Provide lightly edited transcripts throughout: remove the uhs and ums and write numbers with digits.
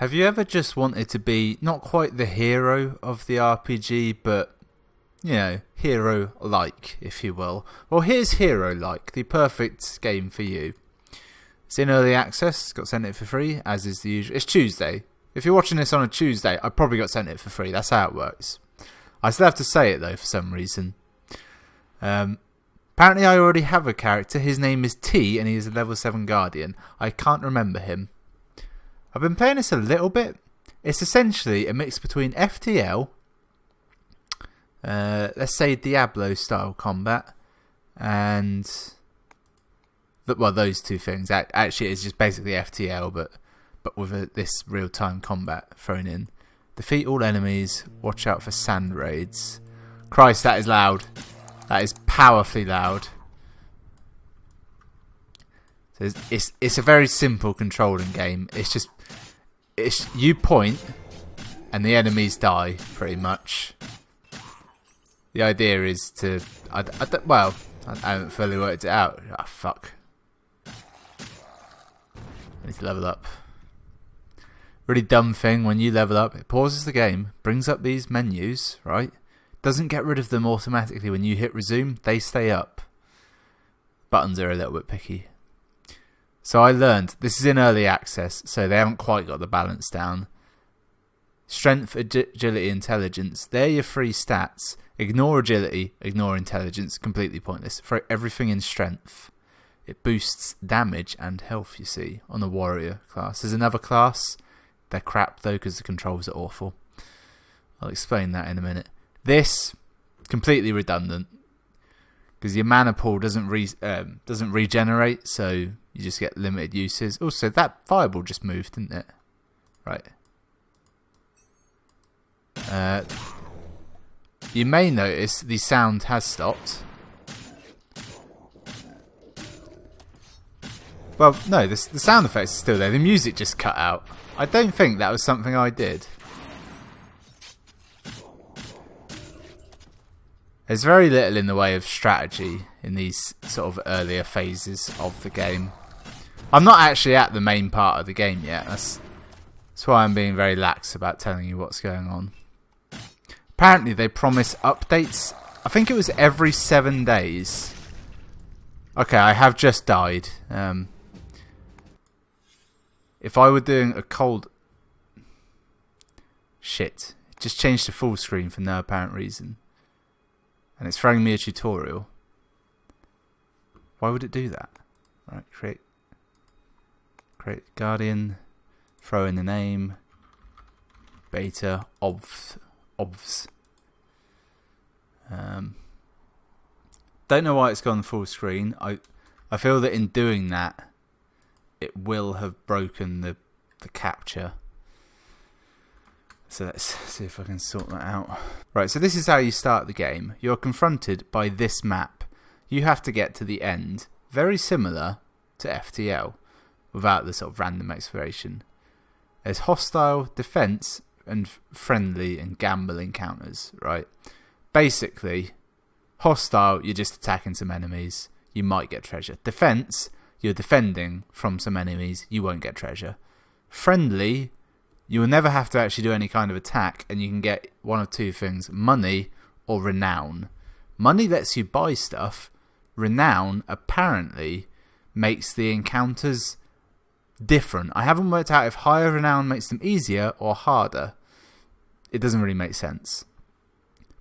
Have you ever just wanted to be not quite the hero of the RPG, but, you know, hero-like, if you will? Well, here's Herolike, the perfect game for you. It's in early access, got sent it for free, as is the usual. It's Tuesday. If you're watching this on a Tuesday, I probably got sent it for free. That's how it works. I still have to say it, though, for some reason. Apparently I already have a character. His name is T, and he is a level 7 Guardian. I can't remember him. I've been playing this a little bit. It's essentially a mix between FTL, let's say Diablo-style combat, and... well, those two things. Actually, it's just basically FTL, but with this real-time combat thrown in. Defeat all enemies. Watch out for sand raids. Christ, that is loud. That is powerfully loud. So it's a very simple controlling game. It's you point and the enemies die pretty much. The idea is to I haven't fully worked it out. Ah, fuck. I need to level up. Really dumb thing, when you level up, it pauses the game, brings up these menus, right? Doesn't get rid of them automatically when you hit resume, they stay up. Buttons are a little bit picky. So I learned, this is in early access, so they haven't quite got the balance down. Strength, agility, intelligence, they're your three stats. Ignore agility, ignore intelligence, completely pointless. Throw everything in strength. It boosts damage and health, you see, on the warrior class. There's another class, they're crap though because the controls are awful. I'll explain that in a minute. This, completely redundant, because your mana pool doesn't regenerate, so you just get limited uses. Also, that fireball just moved, didn't it? Right. You may notice the sound has stopped. Well, no, the sound effects are still there. The music just cut out. I don't think that was something I did. There's very little in the way of strategy in these sort of earlier phases of the game. I'm not actually at the main part of the game yet. That's why I'm being very lax about telling you what's going on. Apparently they promise updates. I think it was every 7 days. Okay, I have just died. If I were doing a cold... Shit. It just changed to full screen for no apparent reason. And it's throwing me a tutorial. Why would it do that? Right, create Guardian. Throw in the name. Beta. Obvs. Don't know why it's gone full screen. I feel that in doing that, it will have broken the capture. So let's see if I can sort that out. Right, so this is how you start the game. You're confronted by this map. You have to get to the end. Very similar to FTL, without the sort of random exploration. There's hostile, defense, and friendly and gamble encounters, right? Basically, hostile, you're just attacking some enemies. You might get treasure. Defense, you're defending from some enemies. You won't get treasure. Friendly, you will never have to actually do any kind of attack, and you can get one of two things: money or renown. Money lets you buy stuff. Renown apparently makes the encounters different. I haven't worked out if higher renown makes them easier or harder. It doesn't really make sense.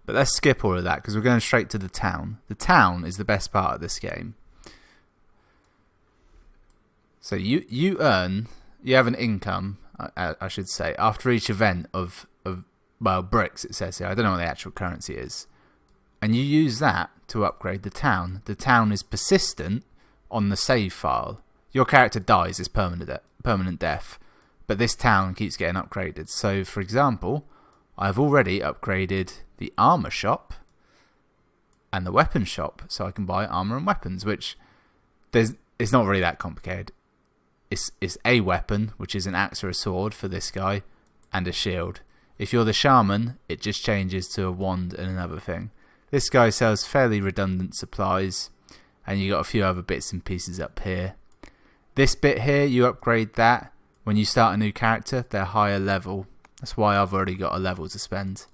But let's skip all of that because we're going straight to the town. The town is the best part of this game. So you have an income, I should say, after each event of bricks, it says here. I don't know what the actual currency is. And you use that to upgrade the town. The town is persistent on the save file. Your character dies, it's permanent death. But this town keeps getting upgraded. So, for example, I've already upgraded the armor shop and the weapon shop, so I can buy armor and weapons, which it's not really that complicated. It's a weapon, which is an axe or a sword for this guy, and a shield. If you're the shaman, it just changes to a wand and another thing. This guy sells fairly redundant supplies, and you got a few other bits and pieces up here. This bit here, you upgrade that when you start a new character, they're higher level. That's why I've already got a level to spend.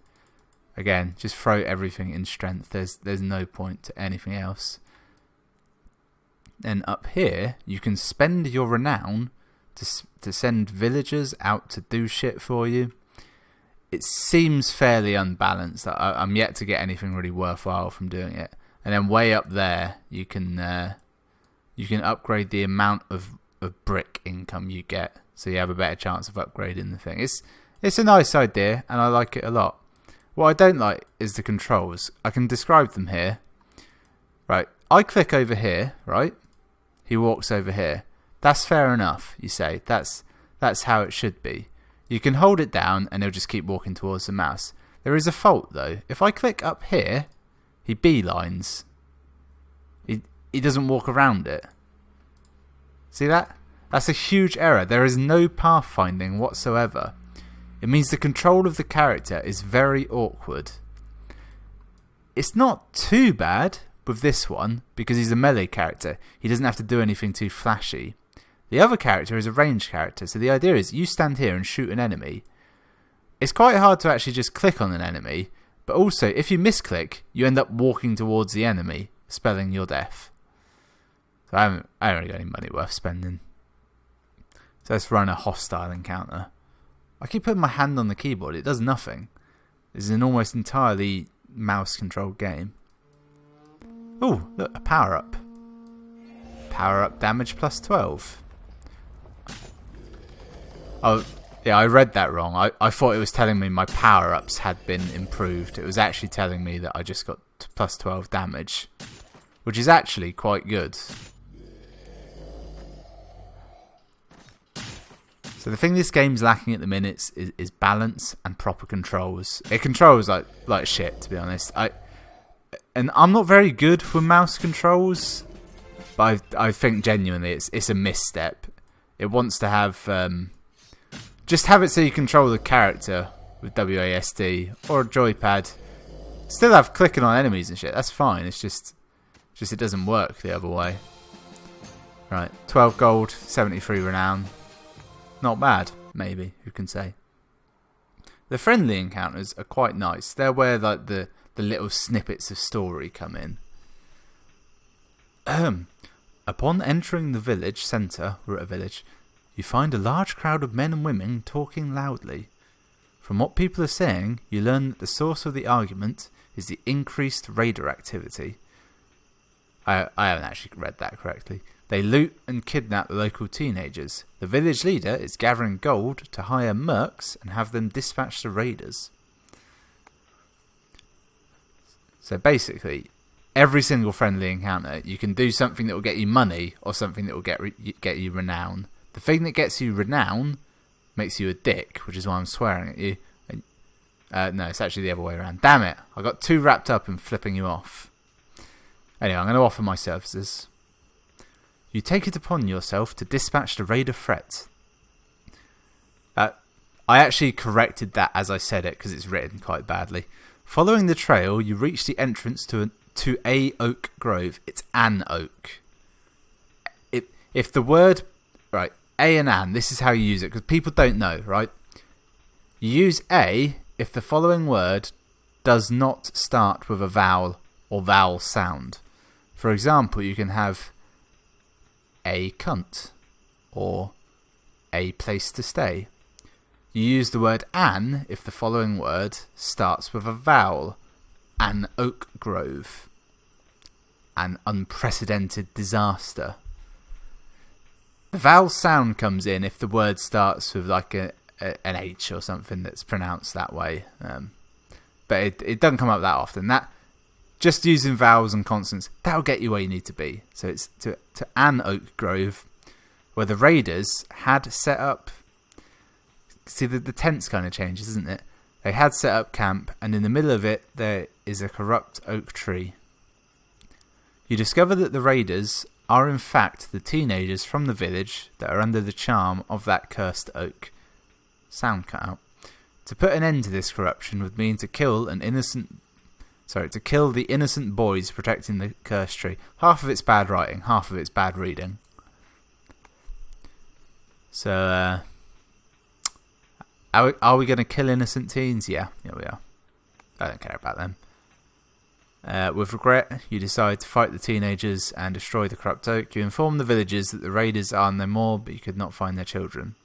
Again, just throw everything in strength. There's no point to anything else. Then up here, you can spend your renown to send villagers out to do shit for you. It seems fairly unbalanced. I'm yet to get anything really worthwhile from doing it. And then way up there, you can upgrade the amount of brick income you get, so you have a better chance of upgrading the thing. It's a nice idea, and I like it a lot. What I don't like is the controls. I can describe them here. Right, I click over here, right? He walks over here. That's fair enough, you say. That's how it should be. You can hold it down and he'll just keep walking towards the mouse. There is a fault though. If I click up here, he beelines. He doesn't walk around it. See that? That's a huge error. There is no pathfinding whatsoever. It means the control of the character is very awkward. It's not too bad with this one because he's a melee character. He doesn't have to do anything too flashy. The other character is a ranged character, so the idea is you stand here and shoot an enemy. It's quite hard to actually just click on an enemy, but also if you misclick, you end up walking towards the enemy, spelling your death. So I haven't really got any money worth spending. So let's run a hostile encounter. I keep putting my hand on the keyboard, it does nothing. This is an almost entirely mouse-controlled game. Oh, look, a power-up. Power-up damage plus 12. Oh, yeah, I read that wrong. I thought it was telling me my power-ups had been improved. It was actually telling me that I just got plus 12 damage, which is actually quite good. So the thing this game's lacking at the minute is balance and proper controls. It controls like shit, to be honest. And I'm not very good with mouse controls, but I think genuinely it's a misstep. It wants to have just have it so you control the character with WASD or a joypad. Still have clicking on enemies and shit. That's fine. It's just it doesn't work the other way. Right, 12 gold, 73 renown. Not bad, maybe. Who can say? The friendly encounters are quite nice. They're where like the little snippets of story come in. Upon entering the village centre, we're at a village, you find a large crowd of men and women talking loudly. From what people are saying, you learn that the source of the argument is the increased raider activity. I haven't actually read that correctly. They loot and kidnap the local teenagers. The village leader is gathering gold to hire mercs and have them dispatch the raiders. So basically, every single friendly encounter, you can do something that will get you money or something that will get you renown. The thing that gets you renown makes you a dick, which is why I'm swearing at you. No, it's actually the other way around. Damn it, I got too wrapped up in flipping you off. Anyway, I'm going to offer my services. You take it upon yourself to dispatch the raider threat. I actually corrected that as I said it because it's written quite badly. Following the trail, you reach the entrance to a oak grove. It's an oak. If the word... Right, a and an, this is how you use it, because people don't know, right? You use a if the following word does not start with a vowel or vowel sound. For example, you can have a cunt or a place to stay. You use the word an if the following word starts with a vowel. An oak grove. An unprecedented disaster. The vowel sound comes in if the word starts with like an H or something that's pronounced that way. But it doesn't come up that often. That just using vowels and consonants, that'll get you where you need to be. So it's to an oak grove, where the raiders had set up... See, the tense kind of changes, isn't it? They had set up camp, and in the middle of it, there is a corrupt oak tree. You discover that the raiders are in fact the teenagers from the village that are under the charm of that cursed oak. Sound cut out. To put an end to this corruption would mean to kill the innocent boys protecting the cursed tree. Half of it's bad writing, half of it's bad reading. So, Are we going to kill innocent teens? Yeah, we are. I don't care about them. With regret, you decide to fight the teenagers and destroy the corrupt oak. You inform the villagers that the raiders are no more, but you could not find their children.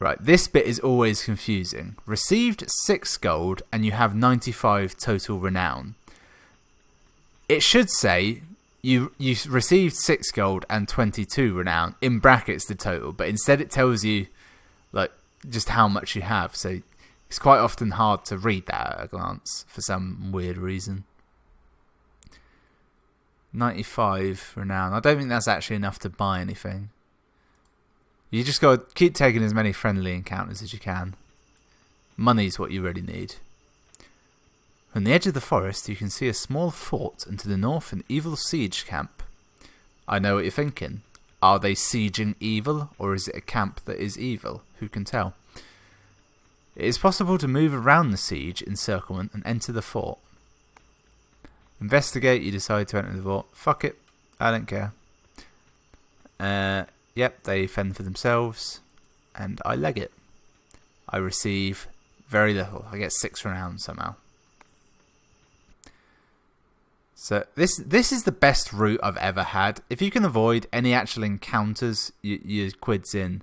Right, this bit is always confusing. Received 6 gold and you have 95 total renown. It should say you received 6 gold and 22 renown, in brackets the total, but instead it tells you like just how much you have, so it's quite often hard to read that at a glance for some weird reason. 95 renown. I don't think that's actually enough to buy anything. You just got to keep taking as many friendly encounters as you can. Money's what you really need. From the edge of the forest, you can see a small fort, and to the north an evil siege camp. I know what you're thinking. Are they sieging evil, or is it a camp that is evil? Who can tell? It is possible to move around the siege encirclement and enter the fort. Investigate, you decide to enter the fort. Fuck it, I don't care. Yep, they fend for themselves, and I leg it. I receive very little. I get 6 renown somehow. So this is the best route I've ever had. If you can avoid any actual encounters, your quid's in.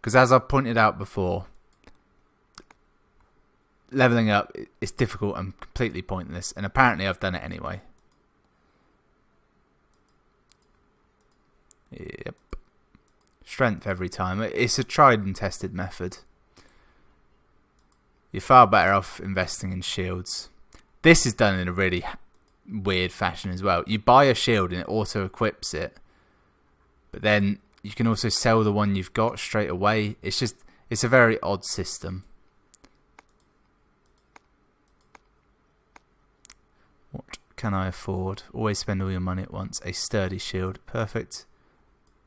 Because as I've pointed out before, leveling up is difficult and completely pointless, and apparently I've done it anyway. Yep. Strength every time. It's a tried and tested method. You're far better off investing in shields. This is done in a really weird fashion as well. You buy a shield and it auto equips it, but then you can also sell the one you've got straight away. It's a very odd system. What can I afford? Always spend all your money at once. A sturdy shield. Perfect.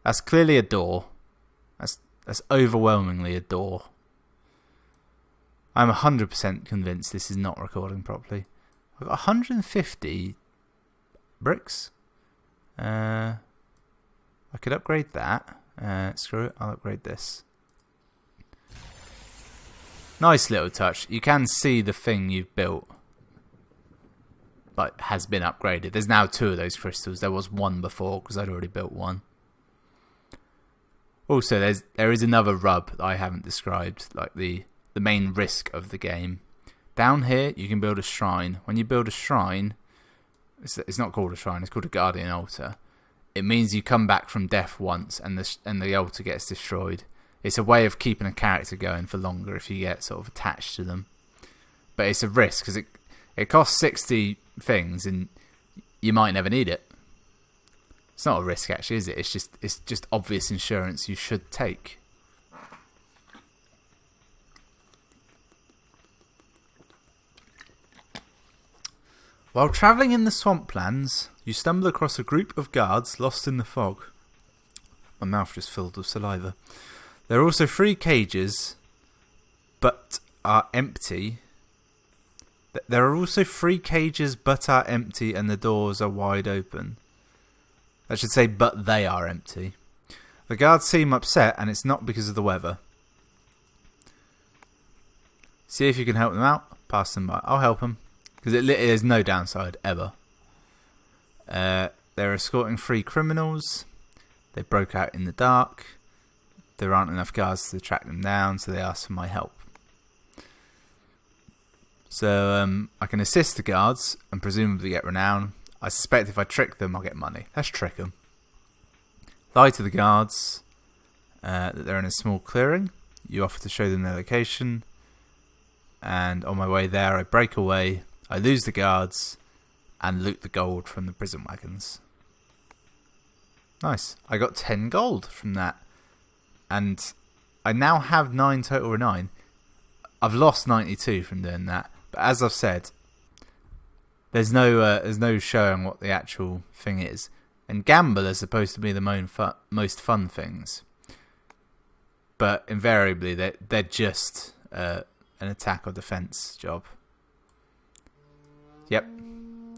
That's clearly a door. That's overwhelmingly a door. I'm 100% convinced this is not recording properly. I've got 150 bricks. I could upgrade that. Screw it, I'll upgrade this. Nice little touch. You can see the thing you've built like has been upgraded. There's now 2 of those crystals. There was 1 before because I'd already built 1. Also, there is another rub that I haven't described, like the main risk of the game. Down here, you can build a shrine. When you build a shrine, it's not called a shrine, it's called a guardian altar. It means you come back from death once and the altar gets destroyed. It's a way of keeping a character going for longer if you get sort of attached to them. But it's a risk because it costs 60 things and you might never need it. It's not a risk actually, is it? It's just obvious insurance you should take. While travelling in the swamplands, you stumble across a group of guards lost in the fog. My mouth just filled with saliva. There are also 3 cages, but are empty. There are also 3 cages, but are empty, and the doors are wide open. I should say, but they are empty. The guards seem upset, and it's not because of the weather. See if you can help them out. Pass them by. I'll help them. Because there's no downside, ever. They're escorting 3 criminals. They broke out in the dark. There aren't enough guards to track them down, so they ask for my help. So I can assist the guards and presumably get renown. I suspect if I trick them, I'll get money. Let's trick them. Lie to the guards that they're in a small clearing. You offer to show them their location. And on my way there, I break away. I lose the guards and loot the gold from the prison wagons. Nice. I got 10 gold from that. And I now have 9 total renown. I've lost 92 from doing that. But as I've said, there's no showing what the actual thing is. And gamble are supposed to be the most fun things. But invariably, they're just an attack or defense job. Yep.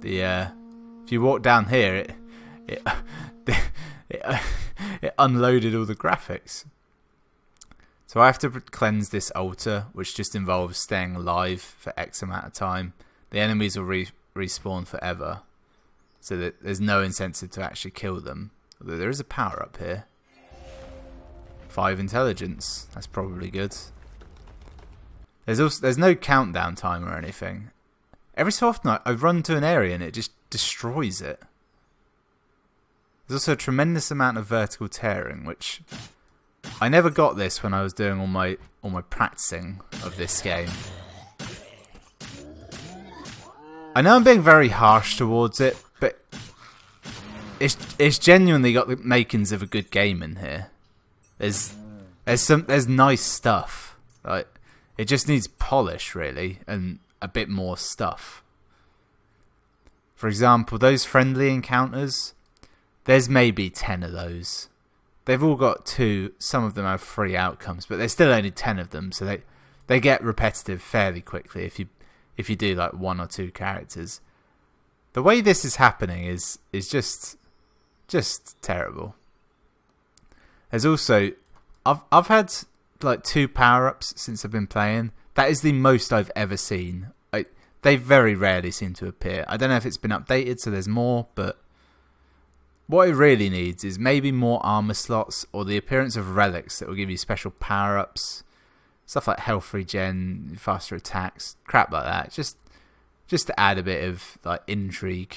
If you walk down here, it unloaded all the graphics. So I have to cleanse this altar, which just involves staying alive for X amount of time. The enemies will respawn forever, so that there's no incentive to actually kill them. Although there is a power up here. 5 intelligence. That's probably good. There's no countdown time or anything. Every so often I run to an area and it just destroys it. There's also a tremendous amount of vertical tearing, which I never got this when I was doing all my practicing of this game. I know I'm being very harsh towards it, but it's genuinely got the makings of a good game in here. There's nice stuff. Like, it just needs polish really and a bit more stuff. For example, those friendly encounters, there's maybe 10 of those. They've all got 2, some of them have 3 outcomes, but there's still only 10 of them, so they get repetitive fairly quickly if you do like 1 or 2 characters. The way this is happening is just terrible. There's also I've had like 2 power-ups since I've been playing. That is the most I've ever seen. They very rarely seem to appear. I don't know if it's been updated so there's more, but what it really needs is maybe more armor slots or the appearance of relics that will give you special power-ups. Stuff like health regen, faster attacks, crap like that. Just to add a bit of like intrigue.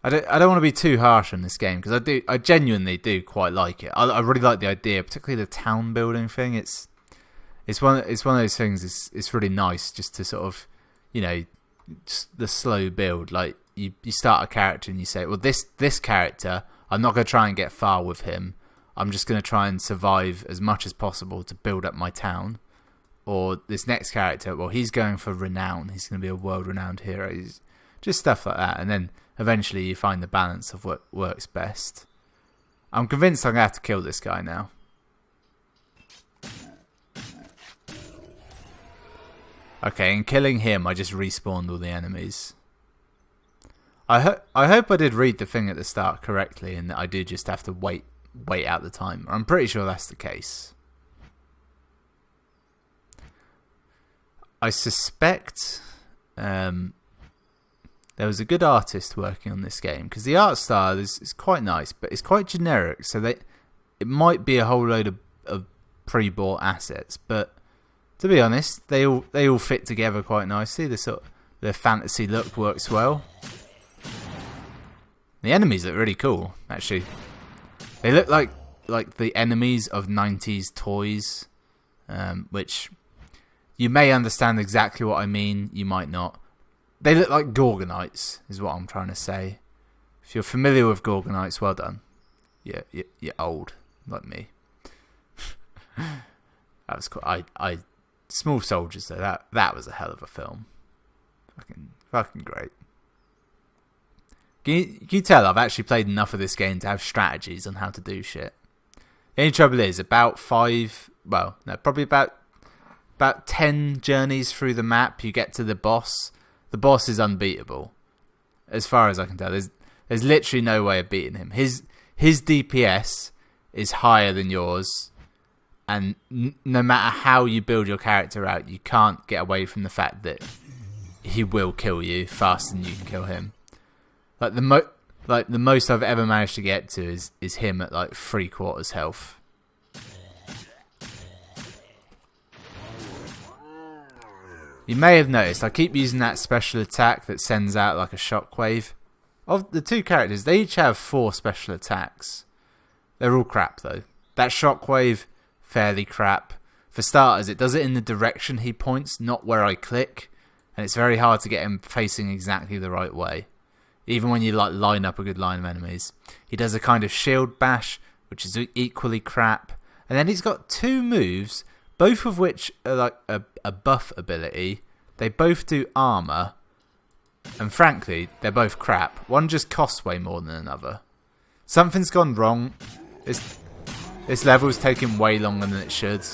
I don't want to be too harsh on this game because I genuinely do quite like it. I really like the idea, particularly the town building thing. It's one of those things. It's really nice just to sort of, you know, the slow build. Like you start a character and you say, well, this character, I'm not going to try and get far with him. I'm just going to try and survive as much as possible to build up my town. Or this next character, well, he's going for renown. He's going to be a world-renowned hero. Just stuff like that. And then eventually you find the balance of what works best. I'm convinced I'm going to have to kill this guy now. Okay, in killing him, I just respawned all the enemies. I hope I did read the thing at the start correctly and that I do just have to wait out the time. I'm pretty sure that's the case. I suspect there was a good artist working on this game because the art style is quite nice, but it's quite generic. So it might be a whole load of pre-bought assets, but to be honest, they all fit together quite nicely. The fantasy look works well. The enemies look really cool, actually. They look like the enemies of 90s toys, which you may understand exactly what I mean, you might not. They look like Gorgonites, is what I'm trying to say. If you're familiar with Gorgonites, well done. You're old, like me. That was cool. Small Soldiers, though, that was a hell of a film. Fucking great. Can you tell I've actually played enough of this game to have strategies on how to do shit? The only trouble is, probably about 10 journeys through the map, you get to the boss. The boss is unbeatable, as far as I can tell. There's literally no way of beating him. His DPS is higher than yours, and no matter how you build your character out, you can't get away from the fact that he will kill you faster than you can kill him. Like the most I've ever managed to get to is him at like 3/4 health. You may have noticed I keep using that special attack that sends out like a shockwave. Of the 2 characters, they each have 4 special attacks. They're all crap though. That shockwave, fairly crap. For starters, it does it in the direction he points, not where I click, and it's very hard to get him facing exactly the right way. Even when you like line up a good line of enemies. He does a kind of shield bash, which is equally crap. And then he's got 2 moves, both of which are like a buff ability. They both do armor. And frankly, they're both crap. One just costs way more than another. Something's gone wrong. This level's taking way longer than it should.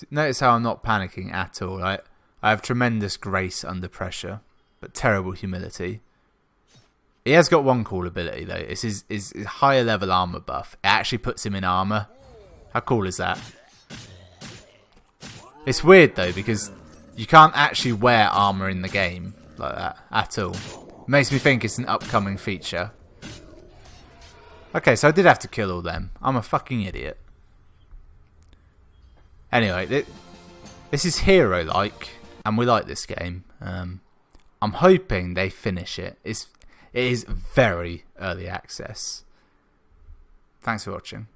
Notice how I'm not panicking at all. I have tremendous grace under pressure, but terrible humility. He has got one cool ability though. It's his higher level armor buff. It actually puts him in armor. How cool is that? It's weird though because you can't actually wear armor in the game like that at all. It makes me think it's an upcoming feature. Okay, so I did have to kill all them. I'm a fucking idiot. Anyway, this is Herolike, and we like this game. I'm hoping they finish it. It is very early access. Thanks for watching.